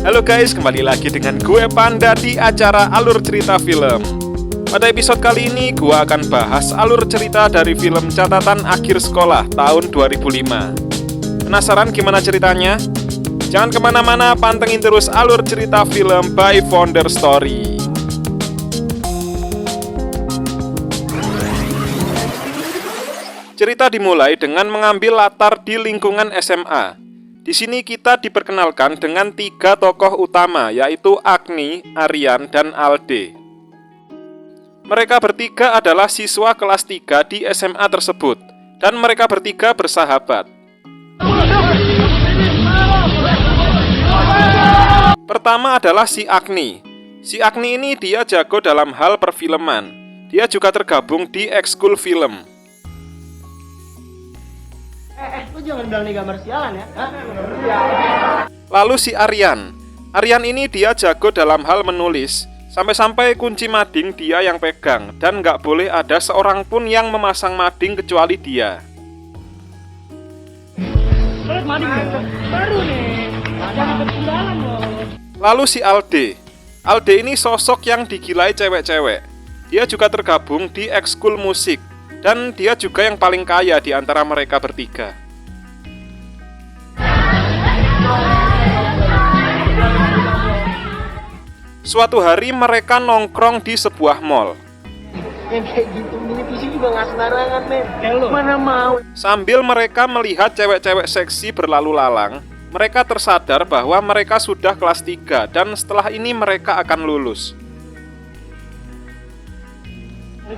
Halo guys, kembali lagi dengan gue Panda di acara Alur Cerita Film. Pada episode kali ini, gue akan bahas alur cerita dari film Catatan Akhir Sekolah tahun 2005. Penasaran gimana ceritanya? Jangan kemana-mana, pantengin terus alur cerita film by Founder Story. Cerita dimulai dengan mengambil latar di lingkungan SMA. Di sini kita diperkenalkan dengan 3 tokoh utama, yaitu Agni, Aryan, dan Alde. Mereka bertiga adalah siswa kelas 3 di SMA tersebut, dan mereka bertiga bersahabat. Pertama adalah si Agni. Si Agni ini dia jago dalam hal perfilman. Dia juga tergabung di ekskul film. Lu jangan bilang nih gambar sialan ya. Lalu si Aryan. Aryan ini dia jago dalam hal menulis. Sampai-sampai kunci mading dia yang pegang. Dan nggak boleh ada seorang pun yang memasang mading kecuali dia. Baru nih. Jangan ketinggalan loh. Lalu si Alde. Alde ini sosok yang digilai cewek-cewek. Dia juga tergabung di ekskul musik. Dan dia juga yang paling kaya di antara mereka bertiga. Suatu hari mereka nongkrong di sebuah mall. Yang kayak gitu ini pusing juga nggak sembarangan men. Mana mau. Sambil mereka melihat cewek-cewek seksi berlalu lalang, mereka tersadar bahwa mereka sudah kelas 3 dan setelah ini mereka akan lulus.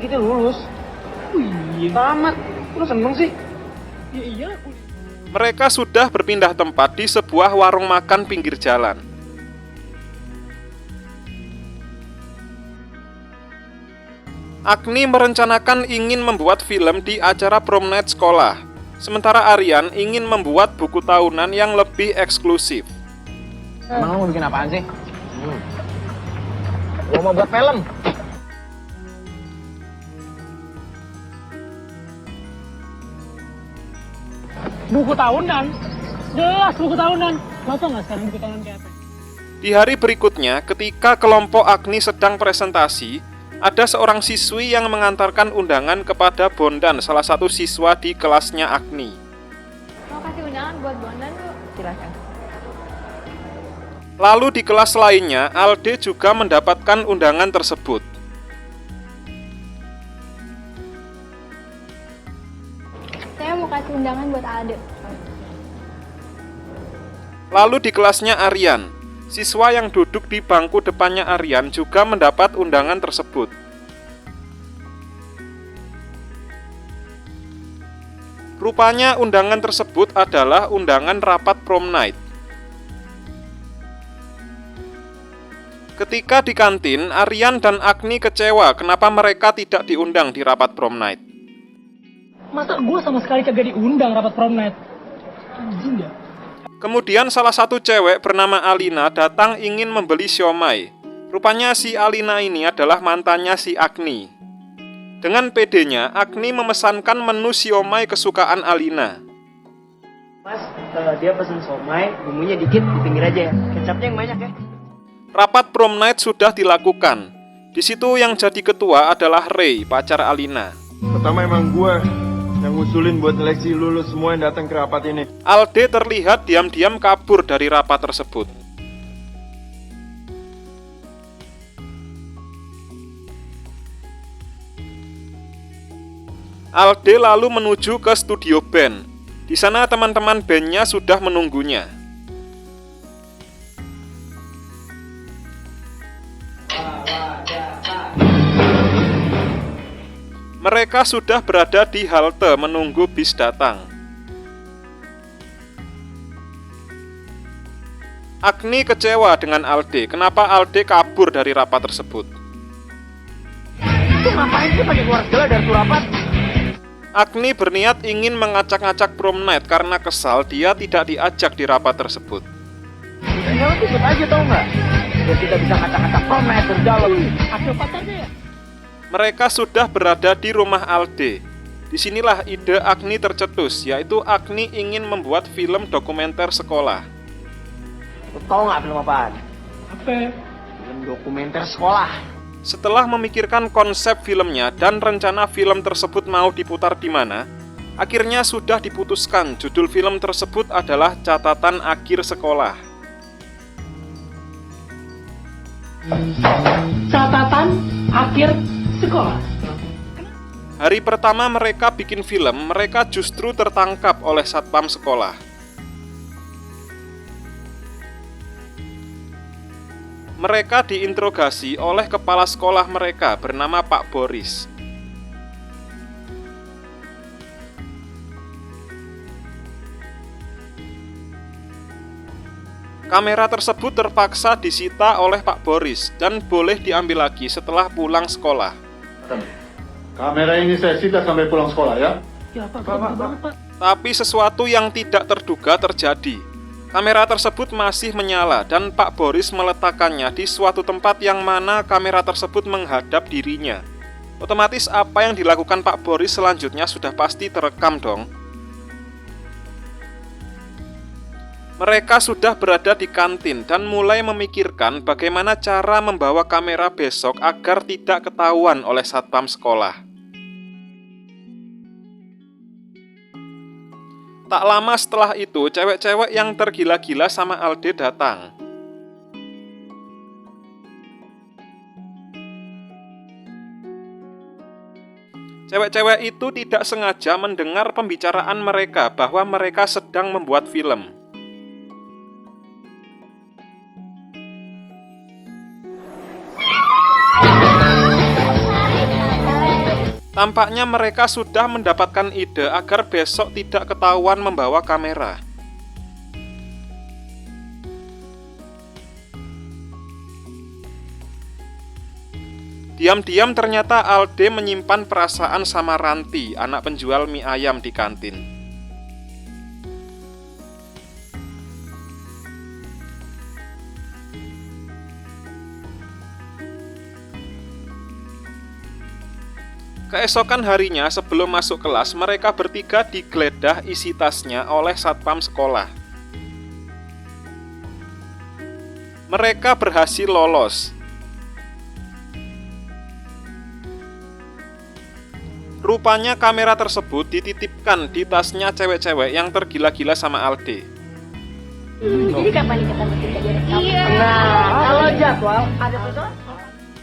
Kita lulus. Wih, tamat. Lu seneng sih? Iya. Mereka sudah berpindah tempat di sebuah warung makan pinggir jalan. Agni merencanakan ingin membuat film di acara prom night sekolah. Sementara Aryan ingin membuat buku tahunan yang lebih eksklusif. Emang lu mau bikin apaan sih? Lu mau buat film? Buku tahunan? Jelas buku tahunan. Lo tau gak sekarang buku tahunan kayak apa? Di hari berikutnya, ketika kelompok Agni sedang presentasi, ada seorang siswi yang mengantarkan undangan kepada Bondan, salah satu siswa di kelasnya Agni. Mau kasih undangan buat Bondan tuh? Silakan. Lalu di kelas lainnya, Alde juga mendapatkan undangan tersebut. Saya mau kasih undangan buat Alde. Lalu di kelasnya Aryan, siswa yang duduk di bangku depannya Aryan juga mendapat undangan tersebut. Rupanya undangan tersebut adalah undangan rapat prom night. Ketika di kantin, Aryan dan Agni kecewa kenapa mereka tidak diundang di rapat prom night. Masa gue sama sekali kagak diundang rapat prom night? Anjing ya. Kemudian salah satu cewek bernama Alina datang ingin membeli siomay. Rupanya si Alina ini adalah mantannya si Agni. Dengan pedenya, Agni memesankan menu siomay kesukaan Alina. Mas, dia pesen somai, bumbunya dikit di pinggir aja ya. Kecapnya yang banyak ya. Rapat prom night sudah dilakukan. Di situ yang jadi ketua adalah Ray, pacar Alina. Pertama emang gue yang ngusulin buat seleksi lulus semua yang datang ke rapat ini. Alde terlihat diam-diam kabur dari rapat tersebut. Alde lalu menuju ke studio band. Di sana teman-teman bandnya sudah menunggunya. Mereka sudah berada di halte menunggu bis datang. Agni kecewa dengan Alde. Kenapa Alde kabur dari rapat tersebut? Itu ngapain sih pakai keluar segala dari rapat? Agni berniat ingin mengacak-ngacak prom night karena kesal dia tidak diajak di rapat tersebut. Ya lo ikut aja tau nggak? Biar kita bisa ngacak-ngacak prom night dari dalam. Hasil pacarnya ya? Mereka sudah berada di rumah Alde. Disinilah ide Agni tercetus, yaitu Agni ingin membuat film dokumenter sekolah. Lu tau nggak film apaan? Apa? Film dokumenter sekolah. Setelah memikirkan konsep filmnya dan rencana film tersebut mau diputar di mana, akhirnya sudah diputuskan judul film tersebut adalah Catatan Akhir Sekolah. Catatan akhir sekolah. Hari pertama mereka bikin film, mereka justru tertangkap oleh satpam sekolah. Mereka diinterogasi oleh kepala sekolah mereka bernama Pak Boris. Kamera tersebut terpaksa disita oleh Pak Boris dan boleh diambil lagi setelah pulang sekolah. Kamera ini saya sita sampai pulang sekolah ya. Ya Pak, banget Pak. Tapi sesuatu yang tidak terduga terjadi. Kamera tersebut masih menyala dan Pak Boris meletakkannya di suatu tempat yang mana kamera tersebut menghadap dirinya. Otomatis apa yang dilakukan Pak Boris selanjutnya sudah pasti terekam dong. Mereka sudah berada di kantin dan mulai memikirkan bagaimana cara membawa kamera besok agar tidak ketahuan oleh satpam sekolah. Tak lama setelah itu, cewek-cewek yang tergila-gila sama Alde datang. Cewek-cewek itu tidak sengaja mendengar pembicaraan mereka bahwa mereka sedang membuat film. Tampaknya mereka sudah mendapatkan ide agar besok tidak ketahuan membawa kamera. Diam-diam ternyata Alde menyimpan perasaan sama Ranti, anak penjual mie ayam di kantin. Keesokan harinya sebelum masuk kelas, mereka bertiga digeledah isi tasnya oleh satpam sekolah. Mereka berhasil lolos. Rupanya kamera tersebut dititipkan di tasnya cewek-cewek yang tergila-gila sama Alde. Jadi kapan nih kita bertiga direkam? Iya. Nah, kalau jadwal ada sesuatu.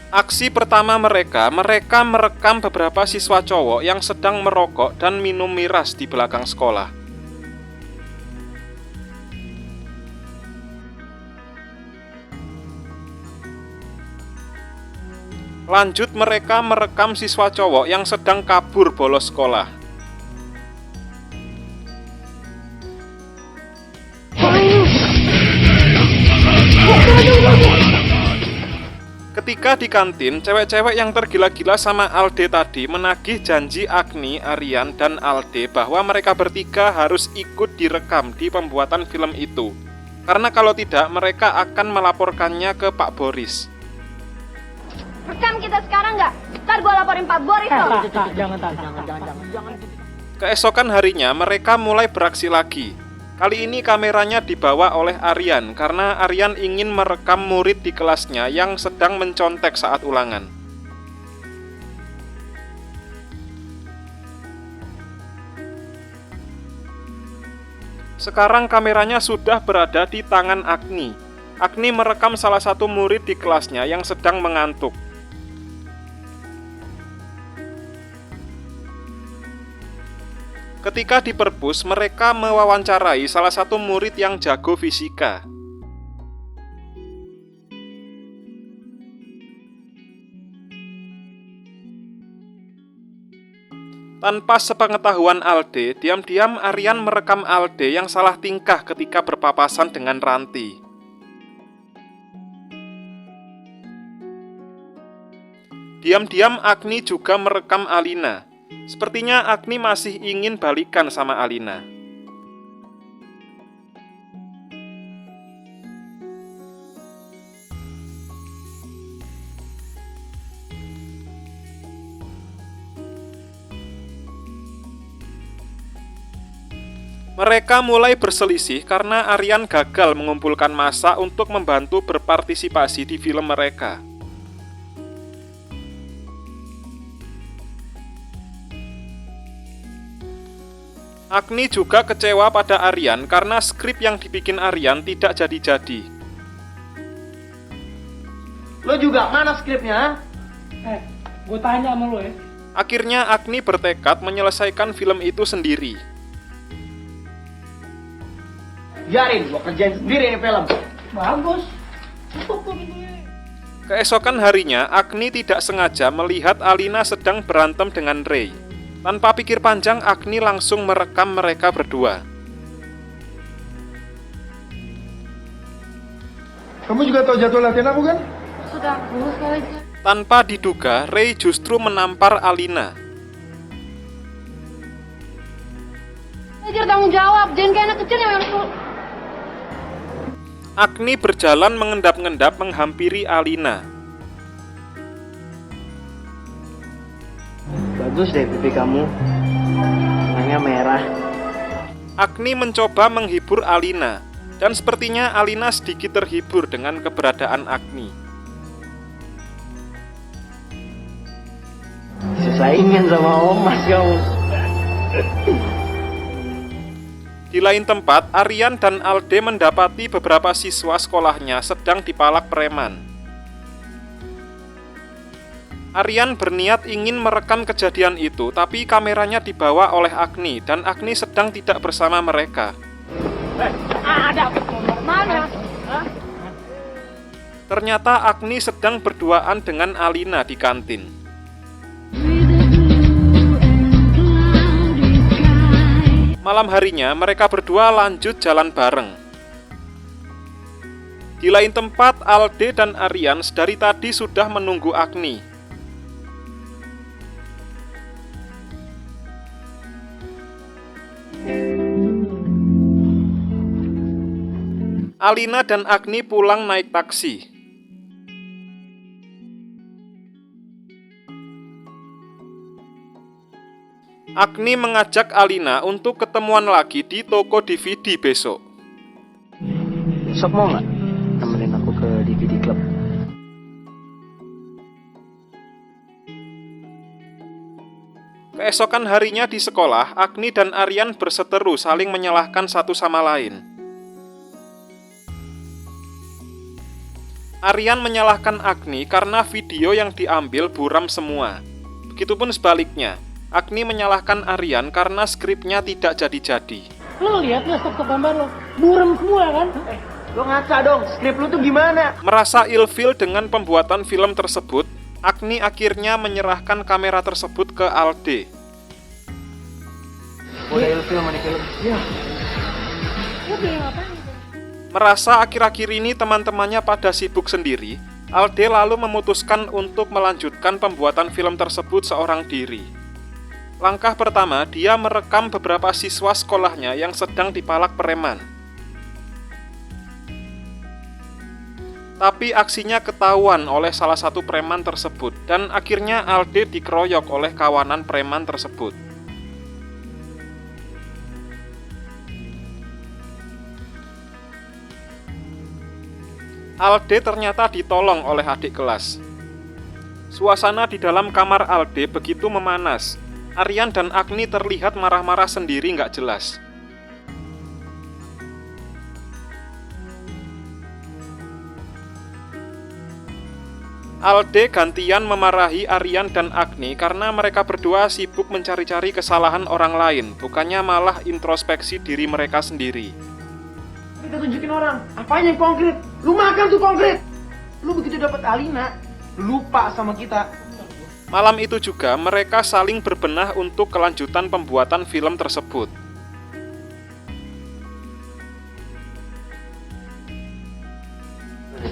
Aksi pertama mereka merekam beberapa siswa cowok yang sedang merokok dan minum miras di belakang sekolah. Lanjut mereka merekam siswa cowok yang sedang kabur bolos sekolah. Ketika di kantin, cewek-cewek yang tergila-gila sama Alde tadi menagih janji Agni, Aryan, dan Alde bahwa mereka bertiga harus ikut direkam di pembuatan film itu. Karena kalau tidak, mereka akan melaporkannya ke Pak Boris. Rekam kita sekarang nggak? Ntar gue laporin Pak Boris loh. Jangan. Keesokan harinya, mereka mulai beraksi lagi. Kali ini kameranya dibawa oleh Aryan karena Aryan ingin merekam murid di kelasnya yang sedang mencontek saat ulangan. Sekarang kameranya sudah berada di tangan Agni. Agni merekam salah satu murid di kelasnya yang sedang mengantuk. Ketika di perpus, mereka mewawancarai salah satu murid yang jago fisika. Tanpa sepengetahuan Alde, diam-diam Aryan merekam Alde yang salah tingkah ketika berpapasan dengan Ranti. Diam-diam Agni juga merekam Alina. Sepertinya Agni masih ingin balikan sama Alina. Mereka mulai berselisih karena Aryan gagal mengumpulkan massa untuk membantu berpartisipasi di film mereka. Agni juga kecewa pada Aryan karena skrip yang dibikin Aryan tidak jadi-jadi. Lo juga mana skripnya? Gue tanya sama lo ya. Akhirnya Agni bertekad menyelesaikan film itu sendiri. Biarin, gua kerjain sendiri nih film. Bagus. Keesokan harinya, Agni tidak sengaja melihat Alina sedang berantem dengan Ray. Tanpa pikir panjang, Agni langsung merekam mereka berdua. Kamu juga tahu jadwal latihan aku kan? Sudah, bagus sekali. Tanpa diduga, Ray justru menampar Alina. Belajar tanggung jawab, jangan kayak anak kecil yang Agni berjalan mengendap-endap menghampiri Alina. Bagus deh pipi kamu. Warnanya merah. Agni mencoba menghibur Alina, dan sepertinya Alina sedikit terhibur dengan keberadaan Agni. Disaingin sama Omas kamu. Di lain tempat, Aryan dan Alde mendapati beberapa siswa sekolahnya sedang dipalak preman. Aryan berniat ingin merekam kejadian itu, tapi kameranya dibawa oleh Agni, dan Agni sedang tidak bersama mereka. ada mana? Ternyata Agni sedang berduaan dengan Alina di kantin. Malam harinya, mereka berdua lanjut jalan bareng. Di lain tempat, Alde dan Aryan dari tadi sudah menunggu Agni. Alina dan Agni pulang naik taksi. Agni mengajak Alina untuk ketemuan lagi di toko DVD besok. Besok mau nggak temenin aku ke DVD Club? Keesokan harinya di sekolah, Agni dan Aryan berseteru saling menyalahkan satu sama lain. Aryan menyalahkan Agni karena video yang diambil buram semua. Begitupun sebaliknya, Agni menyalahkan Aryan karena skripnya tidak jadi-jadi. Lo lihat nggak stok gambar lo? Buram semua kan? Lo ngaca dong, skrip lu tuh gimana? Merasa ilfil dengan pembuatan film tersebut, Agni akhirnya menyerahkan kamera tersebut ke Alde. Udah ilfil sama di film. Ya. Merasa akhir-akhir ini teman-temannya pada sibuk sendiri, Alde lalu memutuskan untuk melanjutkan pembuatan film tersebut seorang diri. Langkah pertama, dia merekam beberapa siswa sekolahnya yang sedang dipalak preman. Tapi aksinya ketahuan oleh salah satu preman tersebut, dan akhirnya Alde dikeroyok oleh kawanan preman tersebut. Alde ternyata ditolong oleh adik kelas. Suasana di dalam kamar Alde begitu memanas. Aryan dan Agni terlihat marah-marah sendiri nggak jelas. Alde gantian memarahi Aryan dan Agni karena mereka berdua sibuk mencari-cari kesalahan orang lain, bukannya malah introspeksi diri mereka sendiri. Kita tunjukin orang, apanya yang konkret? Lu makan tuh konkret. Lu begitu dapat Alina, lupa sama kita. Malam itu juga mereka saling berbenah untuk kelanjutan pembuatan film tersebut.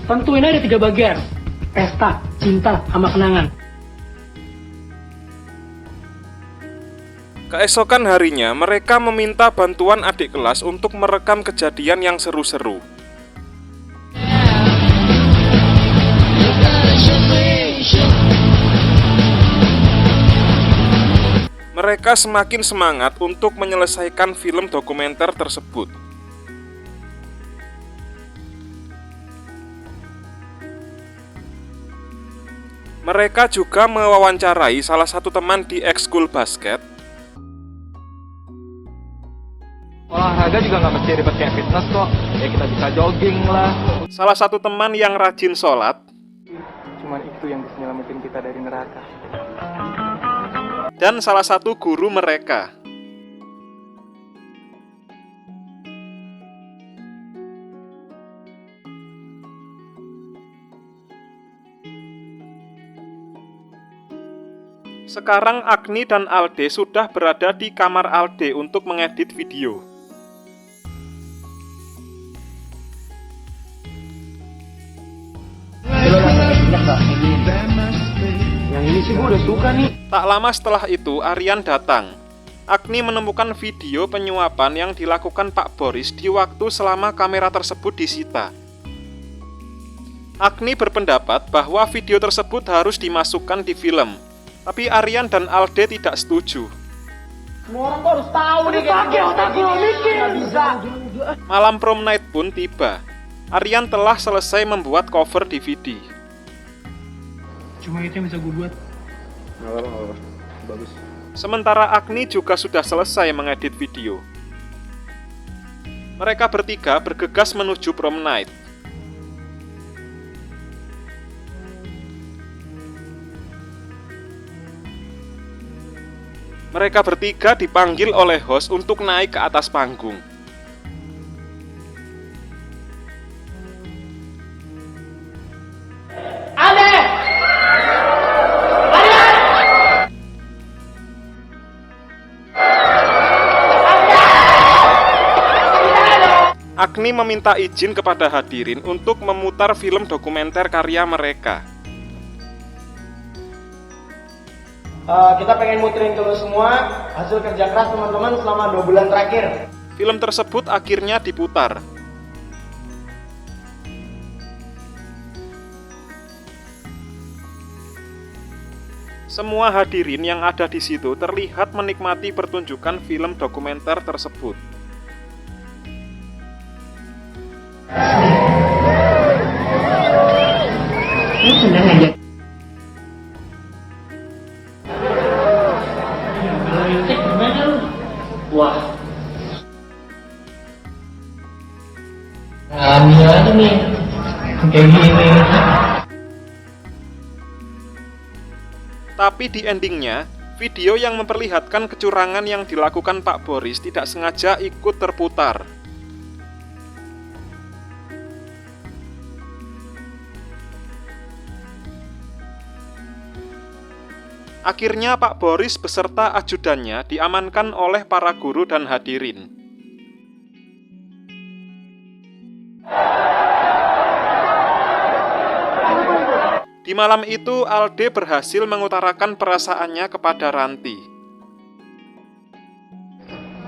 Tentuin aja 3 bagian. Pesta, cinta, sama kenangan. Keesokan harinya, mereka meminta bantuan adik kelas untuk merekam kejadian yang seru-seru. Mereka semakin semangat untuk menyelesaikan film dokumenter tersebut. Mereka juga mewawancarai salah satu teman di ekskul basket. Olahraga juga nggak mesti ribet kayak fitness kok. Ya kita bisa jogging lah. Salah satu teman yang rajin sholat. Cuman itu yang bisa nyelamatin kita dari neraka. Dan salah satu guru mereka. Sekarang Agni dan Alde sudah berada di kamar Alde untuk mengedit video. Yang ini sih gue udah suka nih. Tak lama setelah itu, Aryan datang. Agni menemukan video penyuapan yang dilakukan Pak Boris di waktu selama kamera tersebut disita. Agni berpendapat bahwa video tersebut harus dimasukkan di film, tapi Aryan dan Alde tidak setuju. Semua orang tuh harus tahu nih. Pakai otak gue mikir. Nggak bisa. Malam prom night pun tiba. Aryan telah selesai membuat cover DVD. Cuma itu yang bisa gue buat. Nggak apa-apa. Bagus. Sementara Agni juga sudah selesai mengedit video. Mereka bertiga bergegas menuju prom night. Mereka bertiga dipanggil oleh host untuk naik ke atas panggung. Agni meminta izin kepada hadirin untuk memutar film dokumenter karya mereka. Kita pengen muterin ke lu semua hasil kerja keras teman-teman selama 2 bulan terakhir. Film tersebut akhirnya diputar. Semua hadirin yang ada di situ terlihat menikmati pertunjukan film dokumenter tersebut. Lu seneng aja. Gimana lu? Wah. Ambil aja nih. Kayak gini. Tapi di endingnya, video yang memperlihatkan kecurangan yang dilakukan Pak Boris tidak sengaja ikut terputar. Akhirnya Pak Boris beserta ajudannya diamankan oleh para guru dan hadirin. Di malam itu, Alde berhasil mengutarakan perasaannya kepada Ranti.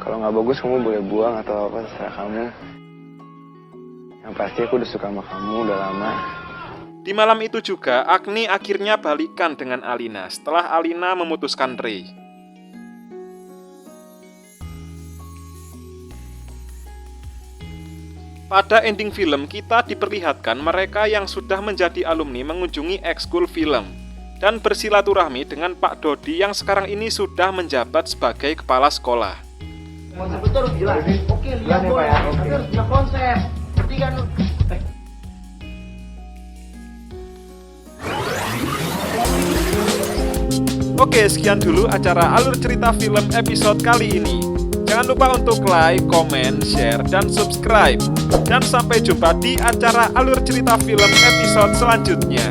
Kalau nggak bagus kamu boleh buang atau apa terserah kamu. Yang pasti aku udah suka sama kamu udah lama. Di malam itu juga, Agni akhirnya balikan dengan Alina setelah Alina memutuskan Ray. Pada ending film, kita diperlihatkan mereka yang sudah menjadi alumni mengunjungi ekskul film dan bersilaturahmi dengan Pak Dodi yang sekarang ini sudah menjabat sebagai kepala sekolah. Konsep itu harus jelas. Oke, lihat boleh. Tapi harus punya konsep. Ngerti kan lu? Oke, sekian dulu acara Alur Cerita Film episode kali ini. Jangan lupa untuk like, komen, share, dan subscribe. Dan sampai jumpa di acara Alur Cerita Film episode selanjutnya.